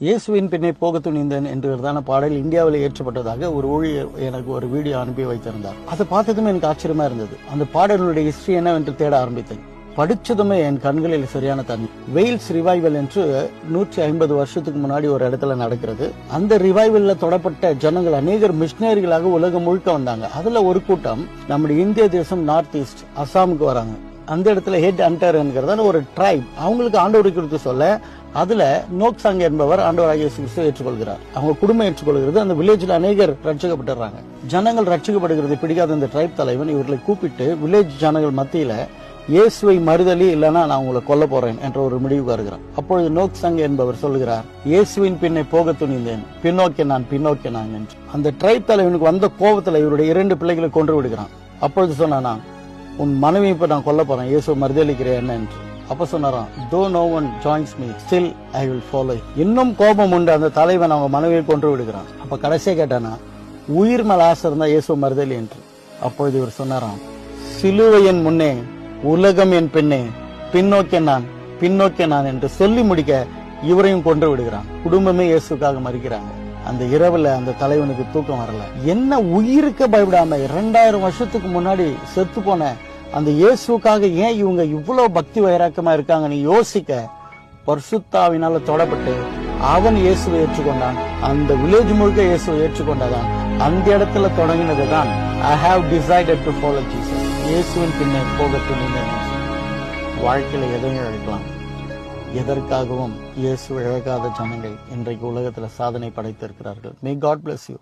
இயேசுவின் பின்னே போக துணிந்தேன் என்றதான பாடல் இந்தியாவில் ஏற்றப்பட்டதாக ஒரு ஊழியர் எனக்கு ஒரு வீடியோ அனுப்பி வைத்திருந்தார். அதை பார்த்ததுமே எனக்கு ஆச்சரியமா இருந்தது. அந்த பாடலுடைய ஹிஸ்டரி என்னவென்று தேட ஆரம்பித்தேன். படிச்சதுமே என் கண்களில் சரியான தண்ணி. வெயில்ஸ் ரிவைவல் என்று 150 வருஷத்துக்கு முன்னாடி ஒரு இடத்துல நடக்கிறது. அந்த ரிவைவல்ல தொடப்பட்ட ஜனங்கள் அநேகர் மிஷினரிகளாக உலகம் முழுக்க வந்தாங்க. அதுல ஒரு கூட்டம் நம்முடைய இந்திய தேசம் நார்த் ஈஸ்ட் அசாமுக்கு வராங்க. அந்த இடத்துல ஹெட் ஹண்டர் என்கிறதான ஒரு ட்ரைப் அவங்களுக்கு ஆண்டவரை குறித்து சொல்ல அதுல நோக்சாங் என்பவர் ஆண்டவராகிய இயேசு கிறிஸ்துவை ஏற்றுக்கொள்கிறார். அவங்க குடும்பம் ஏற்றுக்கொள்கிறது. அந்த வில்லேஜ்ல அநேகர் ரட்சிக்கப்பட்டுறாங்க. ஜனங்கள் ரட்சிக்கப்படுகிறது பிடிக்காத இந்த ட்ரைப் தலைவன் இவர்களை கூப்பிட்டு வில்லேஜ் ஜனங்கள் மத்தியில இயேசுவை மறுதலி இல்லைன்னா நான் உங்களை கொல்ல போறேன் என்ற ஒரு முடிவுக்கு வருகிறார். அப்பொழுது நோக்சாங் என்பவர் சொல்லுகிறார், இயேசுவின் பின்னே போக துணிந்தேன், பின்னோக்கி நான் என்று. அந்த ட்ரைப் தலைவனுக்கு வந்த கோபத்துல இவருடைய 2 பிள்ளைகளை கொன்று விடுகிறான். அப்பொழுது சொன்னானா, உன் மனைவி இப்ப நான் கொல்ல போறேன், இயேசு மறுதலிக்கிறேன் என்ன என்று. அப்ப சொன்னாராம், though no one joins me, still I will follow. இன்னும் கோபம் உண்டு. அந்த தலைவன் அவங்க மனைவியை கொன்று விடுகிறான். அப்ப கடைசியா கேட்டானா, உயிர் மேல ஆசை இருந்தா இயேசு மறுதலி என்று. அப்பொழுது இவர் சொன்னாராம், சிலுவையின் முன்னே உலகம் என் பின்னே பின்னோக்கி நான் என்று சொல்லி முடிக்க இவரையும் கொன்று விடுகிறான். குடும்பமே இயேசுக்காக மறிக்கிறாங்க. அந்த இரவுல அந்த தலைவனுக்கு தூக்கம் வரல. என்ன உயிருக்கு பயப்படாம 2000 வருஷத்துக்கு முன்னாடி செத்து போன அந்த இயேசுக்காக ஏன் இவங்க இவ்வளவு பக்தி வைராக்கமா இருக்காங்க நீ யோசிக்க, பரிசுத்தாவினால தொடப்பட்டு அவன் இயேசுவை ஏற்றுக்கொண்டான். அந்த வில்லேஜ் முழுக்க இயேசுவை ஏற்றுக்கொண்டதான். அந்த இடத்துல தொடங்கினதுதான் I have decided to follow Jesus. இயேசுவின் பின்னே போக துணிந்தேன். வாழ்க்கையில எதையும் இழக்கலாம். எதற்காகவும் இயேசு இழக்காத ஜனங்கள் இன்றைக்கு உலகத்துல சாதனை படைத்திருக்கிறார்கள். May God bless you.